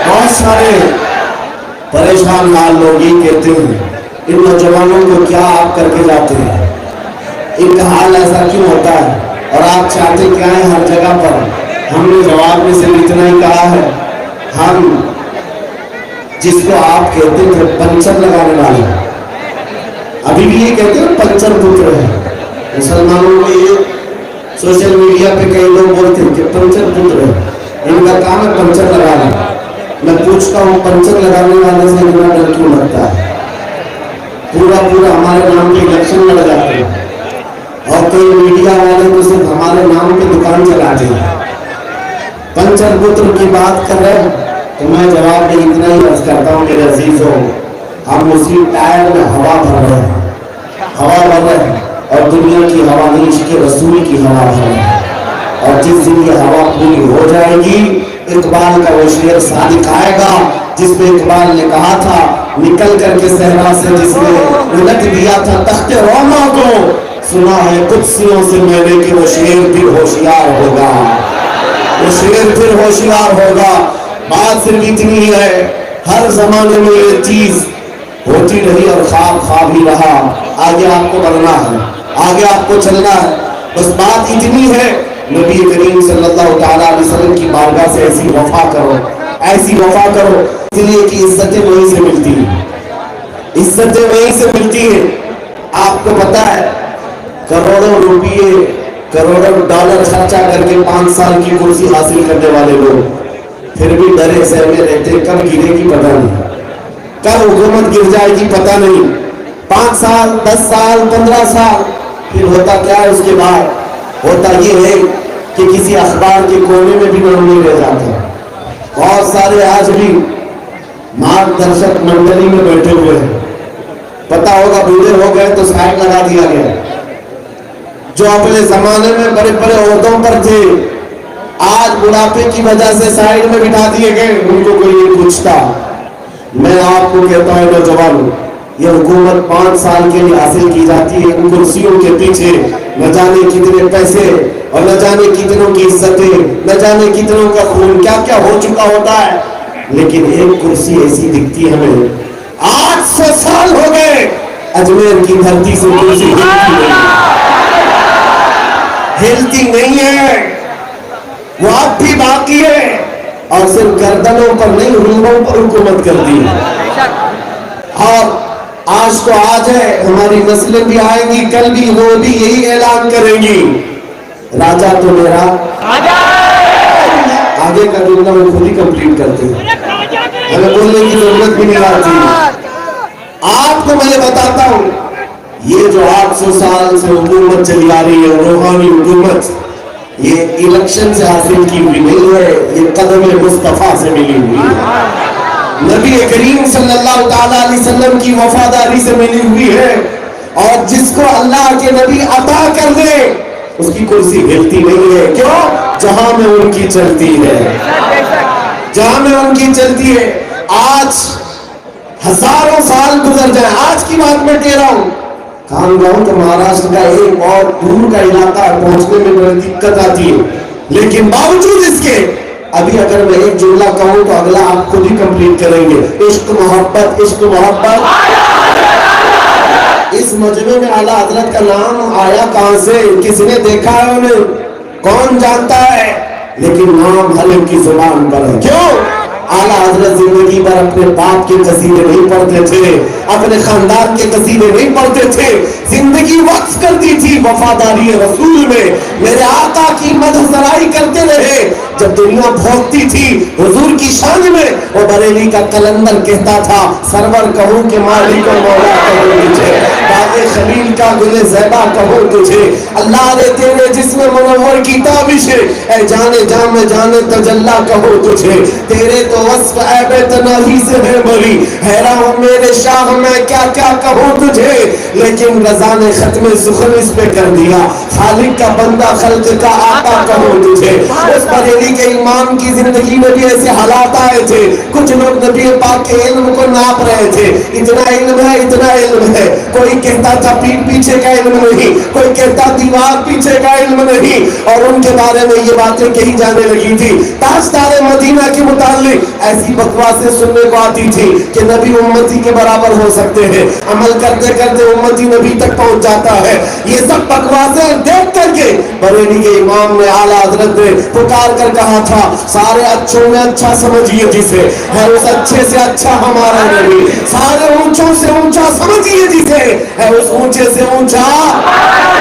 بہت سارے پریشان حال لوگ یہ کہتے ہیں ان نوجوانوں کو کیا آپ کر کے جاتے ہیں, ان کا حال ایسا کیوں ہوتا ہے اور آپ چاہتے کیا ہیں ہر جگہ پر. ہم نے جواب میں سے اتنا ہی کہا ہے, ہم جس کو آپ کہتے تھے پنچر لگانے والے, ابھی بھی یہ کہتے ہیں پنچر پتر ہے. مسلمانوں میں یہ سوشل میڈیا پہ کئی لوگ بولتے ہیں کہ پنچر پتر ہے, ان کا کام ہے پنچر لگانا. میں پوچھتا ہوں پنچر لگانے والے سے اتنا ڈر کیوں لگتا ہے؟ پورا ہمارے نام پہ الیکشن لڑ جاتے ہیں اور کوئی میڈیا والے تو صرف ہمارے نام پہ دکان چلاتے ہیں. پنچر پتر کی بات کر رہے ہیں تو میں جواب میں اتنا ہی عرض کرتا ہوں کہ عزیزوں, ہم اسی ٹائر میں ہوا بھر رہے ہیں اور دنیا کی ہوا نہیں, عشق رسول کی ہوا بھر رہے ہیں. اور جس دن یہ ہوا پوری ہو جائے گی, اقبال کا وہ شعر صادق آئے گا جس میں اقبال نے کہا تھا نکل کر کے صحرا سے جس نے الٹ دیا تھا تخت روما کو, سنا ہے قدسیوں سے میں نے کہ وہ شعر پھر ہوشیار ہوگا, وہ شعر پھر ہوشیار ہوگا. بات صرف اتنی ہے, ہر زمانے میں یہ چیز ہوتی رہی اور خواب ہی رہا. آگے آپ کو بڑھنا ہے, آگے آپ کو چلنا ہے. بس بات اتنی ہے, نبی کریم صلی اللہ تعالیٰ علیہ وسلم کی بارگاہ سے ایسی وفا کرو, ایسی وفا کرو, اس لیے کہ عزتیں وہیں سے ملتی ہیں, عزتیں وہیں سے ملتی ہیں. آپ کو پتا ہے کروڑوں روپیے کروڑوں ڈالر خرچہ کر کے 5 سال کی کرسی حاصل کرنے والے لوگ پھر بھی ڈرے سہمے رہتے, کب گرے گی پتہ نہیں, کب حکومت گر جائے گی پتہ نہیں. 5 سال 10 سال 15 سال, پھر ہوتا کیا ہے اس کے بعد؟ ہوتا یہ ہے کہ کسی اخبار کے کونے میں بھی نام نہیں رہ جاتا. بہت سارے آج بھی مارگدرشک منڈلی میں بیٹھے ہوئے ہیں, پتا ہوگا بوڑھے ہو گئے تو سائڈ لگا دیا گیا. جو اپنے زمانے میں بڑے بڑے عہدوں پر تھے آج بڑھاپے کی وجہ سے سائڈ میں بٹھا دیے گئے, ان کو کوئی نہیں پوچھتا. میں آپ کو کہتا ہوں نوجوان, یہ حکومت 5 سال کے لیے حاصل کی جاتی ہے, ان کرسیوں کے پیچھے نہ جانے کتنے پیسے اور نہ جانے کتنوں کی عزتیں, نہ جانے کتنوں کا خون کیا کیا ہو چکا ہوتا ہے. لیکن ایک کرسی ایسی دکھتی ہے ہمیں, 800 سال ہو گئے اجمیر کی دھرتی سے کرسی ہلتی نہیں ہے, وہ اب بھی باقی ہے اور صرف گردنوں پر نہیں روحوں پر حکومت کرتی ہے. اور آج تو آج ہے, ہماری نسلیں بھی آئیں گی کل بھی, وہ بھی یہی اعلان کریں گی راجا تو میرا. آگے کا جملہ وہ خود ہی کمپلیٹ کرتے ہیں, ہمیں بولنے کی ضرورت بھی نہیں آتی. آپ کو میں بتاتا ہوں, یہ جو 800 سال سے حکومت چلی آ رہی ہے, روحانی حکومت, یہ الیکشن سے حاصل کی ہوئی نہیں ہے, یہ قدم مصطفیٰ سے ملی ہوئی ہے, نبی کریم صلی اللہ تعالیٰ علیہ وسلم کی وفاداری سے ملی ہوئی ہے. اور جس کو اللہ کے نبی عطا کر دے اس کی کرسی ہلتی نہیں ہے. کیوں؟ جہاں میں ان کی چلتی ہے, جہاں میں ان کی چلتی ہے. آج ہزاروں سال گزر جائیں, آج کی بات میں کہہ رہا ہوں, کام گاؤں تو مہاراشٹر کا ایک اور دور کا علاقہ ہے, پہنچنے میں بڑی دقت آتی ہے, لیکن باوجود اس کے ابھی اگر میں ایک جملہ کہوں تو اگلا آپ خود ہی کمپلیٹ کریں گے. عشق محبت, عشق محبت. اس مجمع میں اعلیٰ حضرت کا نام آیا کہاں سے؟ کس نے دیکھا ہے انہیں؟ کون جانتا ہے؟ لیکن نام حلیم کی زبان پر ہے. کیوں؟ اعلیٰ حضرت زندگی پر اپنے باپ کے قصیدے نہیں پڑھتے تھے, اپنے خاندان کے قصیدے نہیں پڑھتے تھے, زندگی وقف کرتی تھی وفاداری رسول میں, میرے آقا کی مدح سرائی کرتے رہے. جب دنیا بھوکتی تھی حضور کی شان میں, وہ بریلی کا کلندر کہتا تھا سرور کہوں کہ مالک و مولا کہوں تجھے, باغ خلیل کا گل زیبا کہوں تجھے, اللہ نے تیرے جسم منور کی تابش ہے, اے جانے جام میں جانے تجلا کہوں تجھے, تیرے تو وصف عیب تناہی سے ہے بری, حیران ہوں میرے شاہ میں کیا کیا کہوں تجھے. لیکن رضا نے ختم سخن اس پہ کر دیا, خالق کا بندہ خلق کا آقا کہوں تجھے. اس پر بریلی کے امام کی زندگی میں بھی ایسے حالات آئے تھے، کچھ لوگ نبی پاک کے علم کو ناپ رہے تھے، اتنا علم ہے اتنا علم ہے، کوئی کہتا تھا پیٹ پیچھے کا علم نہیں، کوئی کہتا دیوار پیچھے کا علم نہیں، اور ان کے بارے میں یہ باتیں کہی جانے لگی تھی۔ تاجدار مدینہ کے متعلق ایسی بکواسیں سننے کو آتی تھی کہ نبی امتی کے برابر ہو سکتے ہیں، عمل کرتے کرتے امتی نبی تک پہنچ جاتا ہے۔ یہ سب بکواسیں دیکھ کر کے بریلی کے امام نے اعلیٰ حضرت نے پکار کر کہا تھا، سارے اچھوں میں اچھا سمجھیے جسے، ہے اس اچھے سے اچھا ہمارا نبی، سارے اونچوں سے اونچا سمجھیے جسے، ہے اس اونچے سے اونچا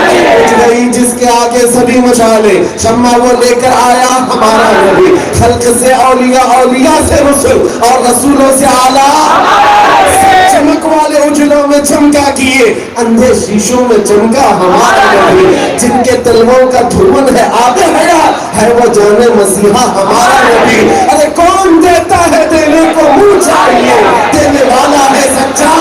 پہنچ گئی جس کے آگے سبھی مشالیں، شمع وہ لے کر آیا ہمارا نبی، خلق سے اولیاء، اولیاء سے رسول، اور رسولوں سے اعلیٰ، چمک والے اجلوں میں چمکا کیے، اندھے شیشوں میں چمکا ہمارا نبی، جن کے تلووں کا دھومن ہے آب حیات، ہے وہ جان مسیحا ہمارا نبی۔ ارے کون دیتا ہے دینے کو منہ چاہیے، دینے والا ہے سچا۔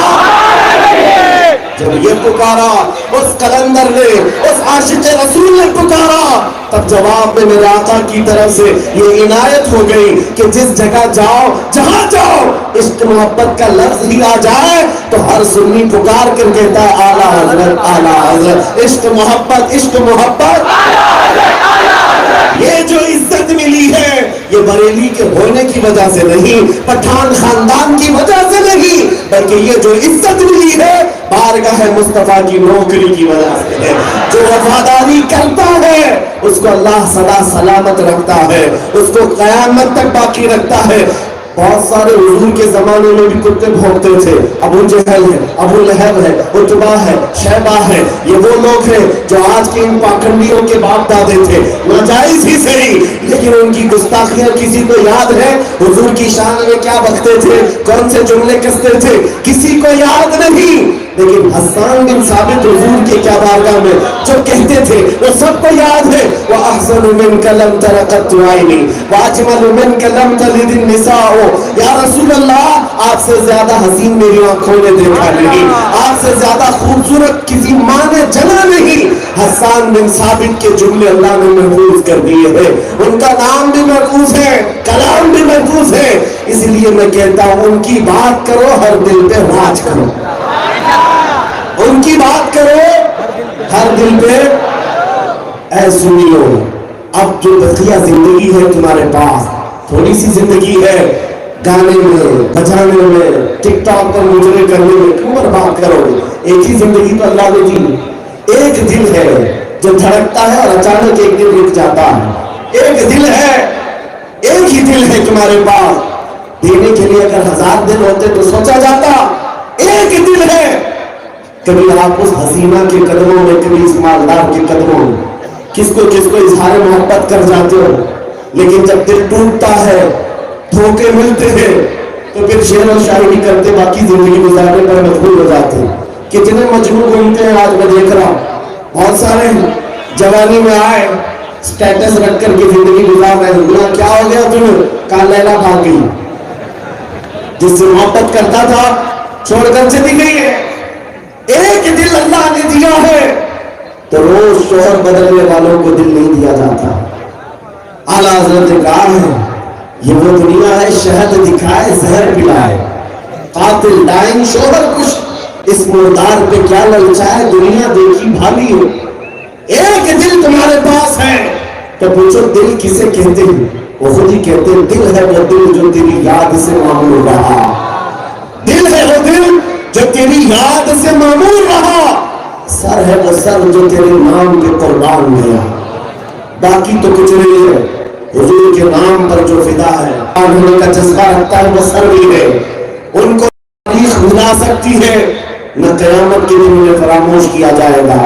جب یہ پکارا اس قلندر نے، اس عاشق رسول نے پکارا، تب جواب میں میرے آقا کی طرف سے یہ عنایت ہو گئی کہ جس جگہ جاؤ، جہاں جاؤ، عشق محبت کا لفظ ہی آ جائے تو ہر سنی پکار کر کہتا ہے اعلیٰ حضرت، اعلیٰ حضرت، عشق محبت، عشق محبت، یہ جو عزت ملی ہے یہ بریلی کے ہونے کی وجہ سے نہیں، پٹھان خاندان کی وجہ سے نہیں، بلکہ یہ جو عزت ملی ہے بارگاہ مصطفیٰ کی نوکری کی وجہ سے ہے۔ جو وفاداری کرتا ہے اس کو اللہ سدا سلامت رکھتا ہے، اس کو قیامت تک باقی رکھتا ہے۔ بہت سارے حضور کے زمانے میں بھی کتے بھونکتے تھے، ابو جہل ہے، ابو لہب ہے، عتبہ ہے، شیبہ ہے، یہ وہ لوگ ہیں جو آج کے ان پاکھنڈیوں کے باپ دادے تھے، ناجائز ہی صحیح، لیکن ان کی گستاخیاں کسی کو یاد ہے؟ حضور کی شان میں کیا بکتے تھے، کون سے جملے کستے تھے، کسی کو یاد نہیں، لیکن حسان بن ثابت حضور کے کیا بارگاہ میں جو کہتے تھے وہ سب کو یاد ہے۔ وَأَحْسَنُ مِنْكَ لَمْ تَرَ قَطُّ عَيْنِي وَأَجْمَلُ مِنْكَ لَمْ تَلِدِ النِّسَاءُ، یا رسول اللہ آپ سے زیادہ حسین میری آنکھوں نے دیکھا نہیں، آپ سے زیادہ خوبصورت کسی ماں نے جنا نہیں۔ حسان بن ثابت کے جملے اللہ نے محفوظ کر دیے ہیں، ان کا نام بھی محفوظ ہے، کلام بھی محفوظ ہے، اس لیے میں کہتا ہوں ان کی بات کرو ہر دل پہ راج کرو، ان کی بات کرو ہر دل پہ۔ اے سنیو، اب جو بقیہ زندگی ہے تمہارے پاس، تھوڑی سی زندگی ہے، گانے میں، بجانے میں، ٹک ٹاک پر مجرے کرنے میں کیوں برباد کرو؟ ایک ہی زندگی تو اللہ نے دی، ایک دل ہے جو دھڑکتا ہے اور اچانک ایک دن رک جاتا ہے، ایک دل ہے، ایک ہی دل ہے تمہارے پاس، دینے کے لیے اگر 1000 دل ہوتے تو سوچا جاتا، ایک دل ہے۔ کبھی آپ اس حسینہ کے قدموں میں، کبھی اس مالدار کے قدموں میں کس کو اظہار محبت کر جاتے ہو، لیکن جب دل ٹوٹتا ہے، دھوکے ملتے ہیں، تو پھر شعر و شاعری کرتے باقی زندگی گزارنے پر مجبور ہو جاتے ہیں۔ کتنے مجبور ہوتے ہیں آج میں دیکھ رہا ہوں، بہت سارے جوانی میں آئے سٹیٹس رکھ کر کے زندگی گزار رہے ہیں، کیا ہو گیا تمہیں؟ کہا لیلا بھاگ گئی، جس سے محبت کرتا تھا چھوڑ کر چلی گئی ہے۔ ایک دل اللہ نے دیا ہے تو روز شوہر بدلنے والوں کو دل نہیں دیا جاتا۔ اعلیٰ حضرت نے کہا ہے یہ وہ دنیا ہے شہد دکھائے زہر پلائے، قاتل ڈائن شوہر کش، اس مردار پہ کیا للچائے، دنیا دیکھی بھالی ہے۔ ایک دل تمہارے پاس ہے تو پوچھو دل کسے کہتے ہیں؟ وہ خود ہی کہتے ہیں دل ہے وہ دل جو تیری یاد سے معمول رہا، دل ہے وہ دل جو تیری یاد سے معمول رہا، سر ہے وہ سر جو تیرے نام کے قربان گیا، باقی تو کچھ نہیں ہے۔ حضور کے نام پر جو فدا ہے، ہونے کا جذبہ رکھتا ہے، وہ سر بھی ہے، ان کو تاریخ بھلا سکتی ہے، نہ قیامت کے دن انہیں فراموش کیا جائے گا۔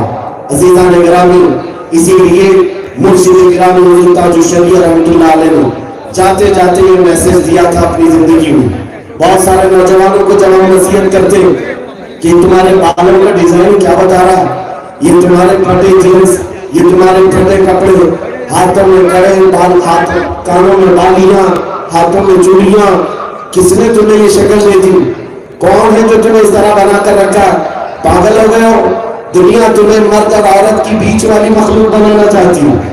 عزیزان گرامی، اسی لیے مرشد گرامی حضور تاج الشریعہ رحمۃ اللہ علیہ نے جاتے جاتے یہ میسج دیا تھا اپنی زندگی میں۔ بہت سارے نوجوانوں کو جب ہم نصیحت کرتے کہ تمہارے بالوں کا ڈیزائن کیا بتا رہا ہے، یہ تمہارے پھٹے جینس، یہ تمہارے پھٹے کپڑے، ہاتھوں میں کڑے، کانوں میں بالیاں، ہاتھوں میں چوڑیاں، کس نے تمہیں یہ شکل دے دی؟ کون ہے جو تمہیں اس طرح بنا کر رکھا؟ پاگل ہو گئے ہو؟ دنیا تمہیں مرد اور عورت کی بیچ والی مخلوق بنانا چاہتی ہے،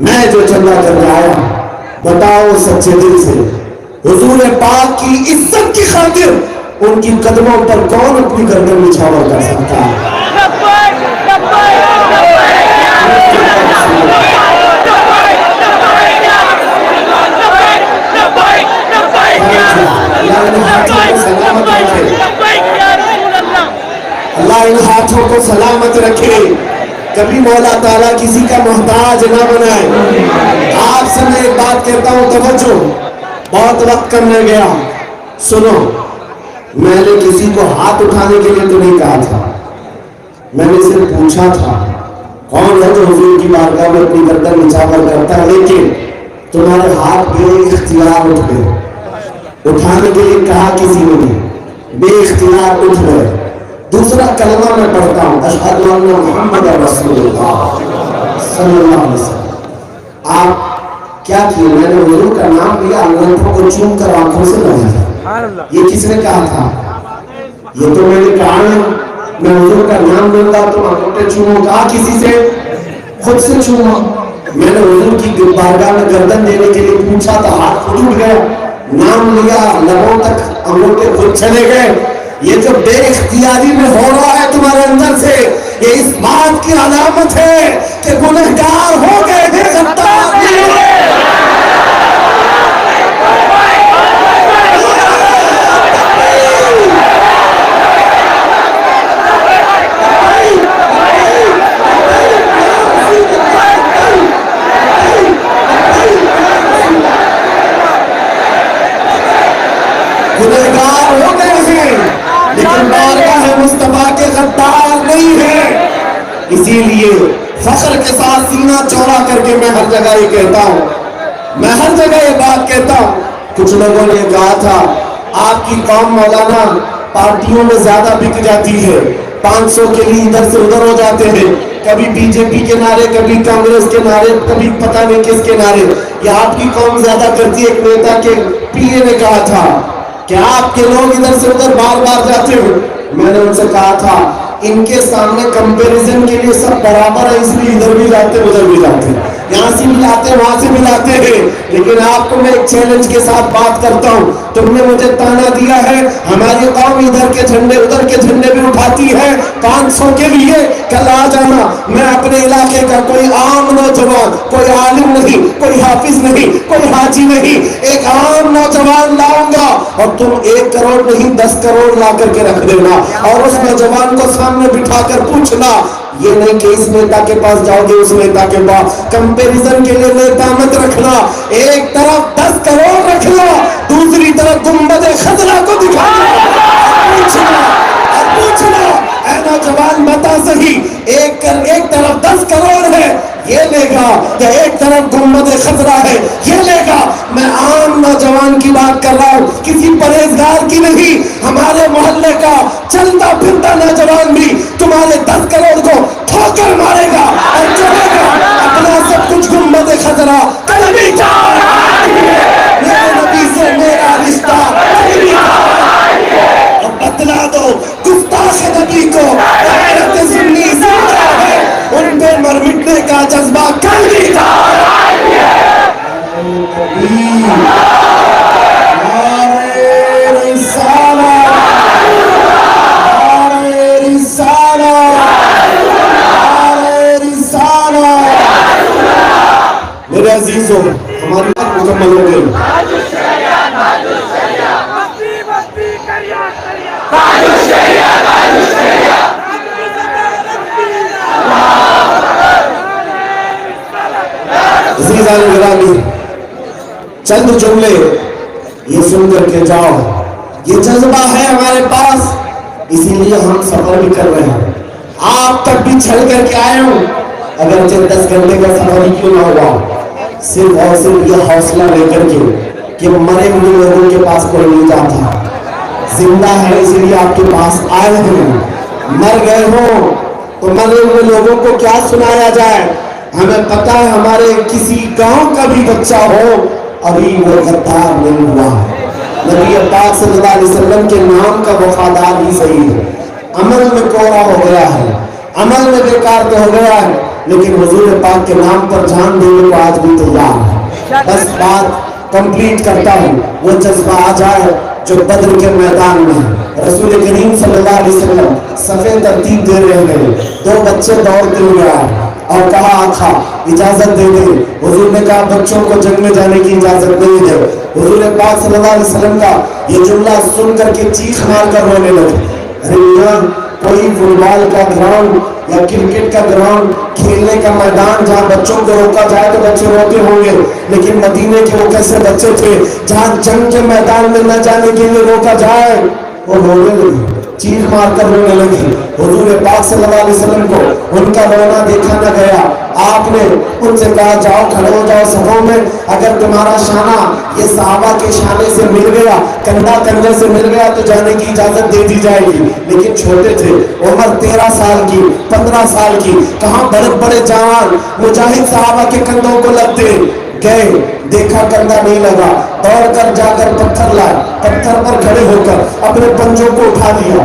میں جو چندہ کرنے آیا بتاؤ سچے دل سے حضور پاک کی عزت کی خاطر ان کی قدموں پر کون اپنی گردن نچھاور کر سکتا ہے؟ اللہ ان ہاتھوں کو سلامت رکھے، کبھی مولا تعالیٰ کسی کا محتاج نہ بنائے۔ آپ سے میں ایک بات کہتا ہوں، توجہ، بہت وقت کم رہ گیا، سنو، میں نے کسی کو ہاتھ اٹھانے کے لیے تو نہیں کہا تھا، میں نے صرف پوچھا تھا کون ہے جو حضور کی بارگاہ میں اپنی گردن نچھاور کرتا ہے، لیکن تمہارے ہاتھ بے اختیار اٹھ گئے، اٹھانے کے لیے کہا کسی نے نہیں، بے اختیار اٹھ گئے۔ دوسرا کلمہ میں پڑھتا ہوں، اشہد ان محمد رسول اللہ صلی اللہ علیہ وسلم۔ آپ کیا کیے؟ میں نے حضور کا نام لیا، انگوٹھوں کو چوم کر آنکھوں سے بہایا۔ یہ کس نے کہا تھا؟ یہ تو میں نے کہا ہے، میں حضور کا نام لوں گا تو انگوٹھے چوموں، کہا کسی سے؟ خود سے چوما۔ میں نے حضور کی بارگاہ میں گردن دینے کے لیے پوچھا تھا، ہاتھ خود اٹھ گیا، نام لیا، لبوں تک انگوٹھے خود چلے گئے۔ یہ جو بے اختیاری میں ہو رہا ہے تمہارے اندر سے، یہ اس بات کی علامت ہے کہ گنہگار ہو گئے ہیں، غدار نہیں ہوئے۔ گنہگار ہو گئے ہیں لیکن بارگاہ مصطفیٰ کے غدار نہیں ہے۔ اسی لیے فخر کے ساتھ سینہ چوڑا کر کے میں ہر جگہ یہ کہتا ہوں، میں ہر جگہ یہ بات کہتا ہوں۔ کچھ لوگوں نے کہا تھا آپ کی قوم مولانا پارٹیوں میں زیادہ بک جاتی ہے، 500 کے لیے ادھر سے ادھر ہو جاتے ہیں، کبھی بی جے پی کے نعرے، کبھی کانگریس کے نعرے، کبھی پتہ نہیں کس کے نعرے، یہ آپ کی قوم زیادہ کرتی ہے۔ ایک نیتا کے پی اے نے کہا تھا کہ آپ کے لوگ ادھر سے ادھر بار بار جاتے ہو۔ میں نے ان سے کہا تھا ان کے سامنے کمپیریزن کے لیے سب برابر ہے، اس لیے ادھر بھی جاتے ادھر بھی جاتے، یہاں سے بھی لاتے وہاں سے بھی لاتے ہیں۔ لیکن آپ کو میں ایک چیلنج کے ساتھ بات کرتا ہوں، تم نے مجھے تانا دیا ہے ہماری قوم ادھر کے جھنڈے ادھر کے جھنڈے بھی اٹھاتی ہے 500 کے لیے، کل آ جانا، میں اپنے علاقے کا کوئی عام نوجوان، کوئی عالم نہیں، کوئی حافظ نہیں، کوئی حاجی نہیں، ایک عام نوجوان لاؤں گا اور تم 1 کروڑ نہیں 10 کروڑ لا کر کے رکھ دینا، اور اس نوجوان کو سامنے بٹھا کر پوچھنا، یہ نہیں کہ اس نیتا کے پاس جاؤ گے اس نیتا کے پاس، کمپیریزن کے لیے نیتا مت رکھنا، ایک طرف 10 کروڑ رکھنا، دوسری طرف گنبد خضرا کو دکھانا، پوچھنا اے نوجوان بتا صحیح، ایک طرف 10 کروڑ ہے یہ لے گا یا ایک طرف گنبد خضرا ہے یہ لے گا؟ میں عام نوجوان کی بات کر رہا ہوں، کسی پرہیزگار کی نہیں۔ ہمارے محلے کا چلتا پھرتا نوجوان بھی تمہارے 10 کروڑ کو ٹھوکر مارے گا اور چلے گا، اپنا سب کچھ گنبد خضرا کلمی میرے نبی سے میرا رشتہ بتلا دو گستاخ نبی کو، غیرت سنی زندہ ہے، ان پہ مر مٹنے کا جذبہ کل بھی تھا۔ میرے عزیزوں، ہماری بات مکمل ہو گئی۔ عزیزان گرامی، چند جملے یہ سن کر کے جاؤ، یہ جذبہ ہے ہمارے پاس، اسی لیے ہم سفر بھی کر رہے ہیں۔ آپ تک بھی چل کر کے آئے ہوں، اگرچہ 10 گھنٹے کا سفر ہی کیوں نہ ہوا، صرف اور صرف یہ حوصلہ لے کر کے کہ مرے ہوئے لوگوں کے پاس کوئی نہیں جاتا، زندہ ہے اس لیے آپ کے پاس آئے ہیں۔ مر گئے ہوں تو مرے ہوئے لوگوں کو کیا سنایا جائے؟ ہمیں پتا ہے ہمارے کسی گاؤں کا بھی بچہ ہو ابھی وہ غدار نہیں ہوا ہے، نبی پاک صلی اللہ علیہ وسلم کے نام کا وفادار ہی صحیح ہے، عمل میں کوڑا ہو گیا ہے، عمل میں بیکار تو ہو گیا ہے۔ لیکن حضور پاک کے نام پر جان دینے کو آج بھی تیار ہے. بس بات کمپلیٹ کرتا ہوں. وہ جذبہ آ جائے جو بدر کے میدان میں رسول کریم صلی اللہ علیہ وسلم صفے ترتیب دے رہے ہیں. 2 بچے دوڑتے ہوئے آئے اور کہا آقا اجازت دے دیں. حضور نے کہا بچوں کو جنگ میں جانے کی اجازت نہیں ہے. حضور پاک صلی اللہ علیہ وسلم کا یہ جملہ سن کر کے چیخ مار کر رونے لگے. ارے میاں کوئی فٹ بال کا گراؤنڈ یا کرکٹ کا گراؤنڈ کھیلنے کا میدان جہاں بچوں کو روکا جائے تو بچے روتے ہوں گے, لیکن مدینے کے وہ کیسے بچے تھے جہاں جنگ کے میدان میں نہ جانے کے لیے روکا جائے وہ رونے لگے, چیخ مار کر رونے لگی. حضور پاک صلی اللہ علیہ وسلم کو ان کا رونا دیکھا نہ گیا. آپ نے ان سے کہا جاؤ کھڑے ہو جاؤ صفوں میں, اگر تمہارا شانہ یہ صحابہ کے شانے سے مل گیا, کندھا کندھے سے مل گیا تو جانے کی اجازت دے دی جائے گی. لیکن چھوٹے تھے, عمر 13 سال کی 15 سال کی, کہاں بڑے بڑے جوان مجاہد صحابہ کے کندھوں کو لگتے گئے. دیکھا کندھا نہیں لگا, دوڑ کر جا کر پتھر لائے, پتھر پر کھڑے ہو کر اپنے پنجوں کو اٹھا دیا,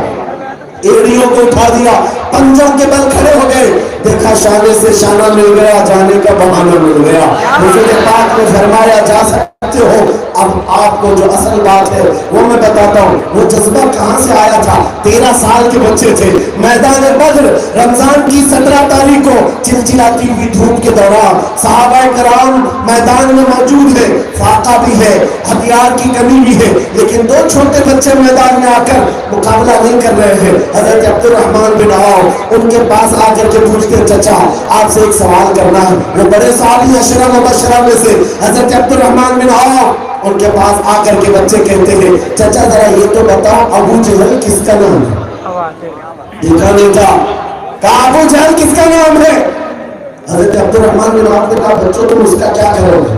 ایڑیوں کو اٹھا دیا, پنجوں کے بل کھڑے ہو گئے. دیکھا شانے سے شانہ مل گیا, جانے کا بہانہ مل گیا. حضور پاک نے فرمایا جا سکتے ہو. اب آپ کو جو اصل بات ہے وہ میں بتاتا ہوں. وہ جذبہ کہاں سے آیا تھا؟ 13 سال کے بچے تھے. میدان بدر رمضان کی 17 تاریخ کو چلچلاتی ہوئی دھوپ کے دوران صحابہ کرام میدان میں موجود ہے, فاقہ بھی ہے, ہتھیار کی کمی بھی ہے, لیکن 2 چھوٹے بچے میدان میں آ کر مقابلہ نہیں کر رہے ہیں. حضرت عبد الرحمن بن عوف ان کے پاس آ کر کے پوچھتے چچا آپ سے ایک سوال کرنا ہے. وہ بڑے صحابی 10 مبشرہ میں سے حضرت عبد الرحمن بن عوف ان کے پاس آ کر کے بچے کہتے ہیں چچا ذرا یہ تو بتاؤ ابو جہل کس کا نام ہے؟ دیکھا نہیں تھا, کہا ابو جہل کس کا نام ہے؟ حضرت عبد الرحمن بن عوف نے کہا بچوں تم اس کا کیا کرو گے؟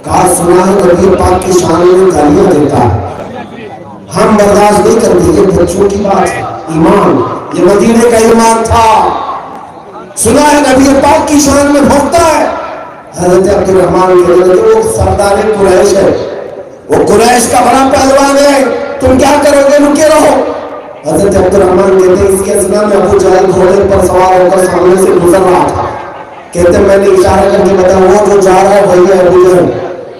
کہا سنا ہے نبی پاک کی شان میں گالیاں دیتا ہے, ہم برداشت نہیں کرتے. یہ بچوں کی بات ہے, ایمان یہ مدینے کا ایمان تھا. سنا ہے نبی پاک کی شان میں بھونکتا ہے. حضرت عبد الرحمن کہنے لگے وہ سردار قریش ہے, وہ قریش کا بڑا پہلوان ہے, تم کیا کرو گے؟ رکے رہو. حضرت عبد الرحمن کہتے ہیں اس کے اثناء میں ابو جہل گھوڑے پر سوار ہو کر سامنے سے گزر رہا تھا. کہتے ہیں میں نے اشارہ کر کے بتایا وہ جو جا رہا ہے وہی ہے ابو جہل.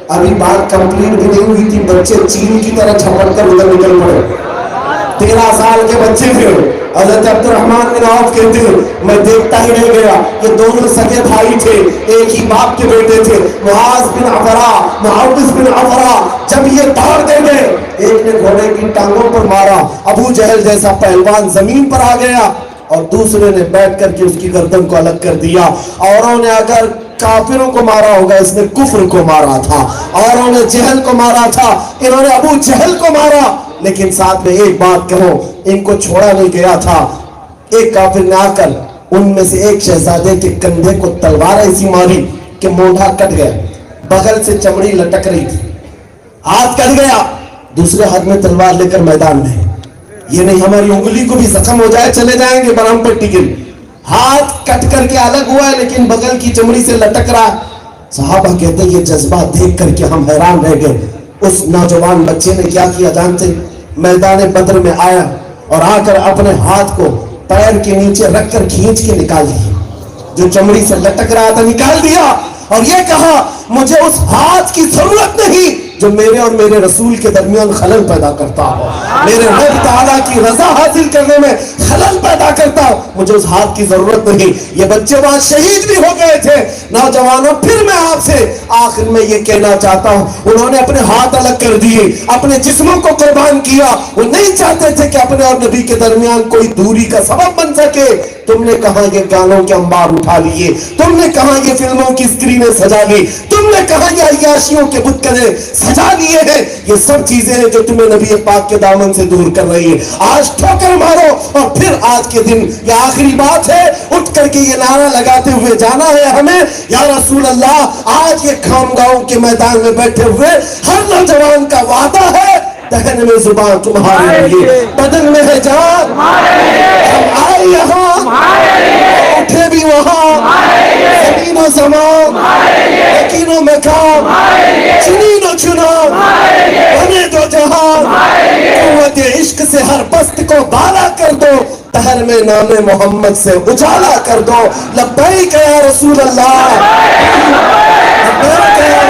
ابھی بات کمپلیٹ بھی نہیں ہوئی تھی, بچے چین کی طرح جھپٹ کر ادھر نکل پڑے. 13 سال کے بچے تھے. حضرت عبد الرحمن بن عوف کہتے ہیں میں دیکھتا ہی نہیں گیا. یہ دونوں سگے بھائی تھے, ایک ہی باپ کے بیٹے تھے, معاذ بن عفرا, معاوض بن عفرا. جب یہ دوڑ دے گئے, ایک نے گھوڑے کی ٹانگوں پر مارا, ابو جہل جیسا پہلوان زمین پر آ گیا, اور دوسرے نے بیٹھ کر کے اس کی گردن کو الگ کر دیا. اوروں نے اگر کافروں کو مارا ہوگا, اس نے کفر کو مارا تھا. اوروں نے جہل کو مارا تھا, انہوں نے ابو جہل کو مارا. لیکن ساتھ میں ایک بات کہو, ان کو چھوڑا نہیں گیا تھا. ایک کافر نے آ کر ان میں سے ایک شہزادے کے کندھے کو تلوار ایسی ماری کہ مونڈھا کٹ گیا, بغل سے چمڑی لٹک رہی تھی, ہاتھ کٹ گیا. دوسرے ہاتھ میں تلوار لے کر میدان میں, یہ نہیں ہماری انگلی کو بھی زخم ہو جائے چلے جائیں گے برہم پٹی کے. ہاتھ کٹ کر کے الگ ہوا ہے لیکن بغل کی چمڑی سے لٹک رہا. صحابہ کہتے ہیں یہ جذبہ دیکھ کر کے ہم حیران رہ گئے. اس نوجوان بچے نے کیا کیا جانتے؟ میدان بدر میں آیا اور آ کر اپنے ہاتھ کو پیر کے نیچے رکھ کر کھینچ کے نکال دیا, جو چمڑی سے لٹک رہا تھا نکال دیا, اور یہ کہا مجھے اس ہاتھ کی ضرورت نہیں جو میرے اور میرے رسول کے درمیان خلل پیدا کرتا ہو, میرے رب تعالیٰ کی رضا حاصل کرنے میں خلل پیدا کرتا ہو, مجھے اس ہاتھ کی ضرورت نہیں. یہ بچے وہاں شہید بھی ہو گئے تھے. نوجوانوں پھر میں آپ سے آخر میں یہ کہنا چاہتا ہوں, انہوں نے اپنے ہاتھ الگ کر دیے, اپنے جسموں کو قربان کیا. وہ نہیں چاہتے تھے کہ اپنے اور نبی کے درمیان کوئی دوری کا سبب بن سکے. تم نے کہاں یہ گانوں کے انبار اٹھا لیے, تم نے کہاں یہ فلموں کی اسکرینیں سجا لی, تم نے کہاں یہ عیاشیوں کے بتکنے سجا لیے ہیں. یہ سب چیزیں ہیں جو تمہیں نبی پاک کے دامن سے دور کر رہی ہے. آج ٹھوکر مارو اور پھر آج کے دن یہ آخری بات ہے, اٹھ کر کے یہ نعرہ لگاتے ہوئے جانا ہے ہمیں, یا رسول اللہ آج یہ خانقاہوں کے میدان میں بیٹھے ہوئے ہر نوجوان کا وعدہ ہے, دہن میں زبان تمہارے لیے, بدن میں ہے جان ہم آئے یہاں, اٹھے بھی وہاں, زمین و زمان, یقین و مقام, چنین و چنان, بنے دو جہان, قوت عشق سے ہر پست کو بالا کر دو, تہر میں نام محمد سے اجالا کر دو. لبیک یا رسول اللہ، لبیک یا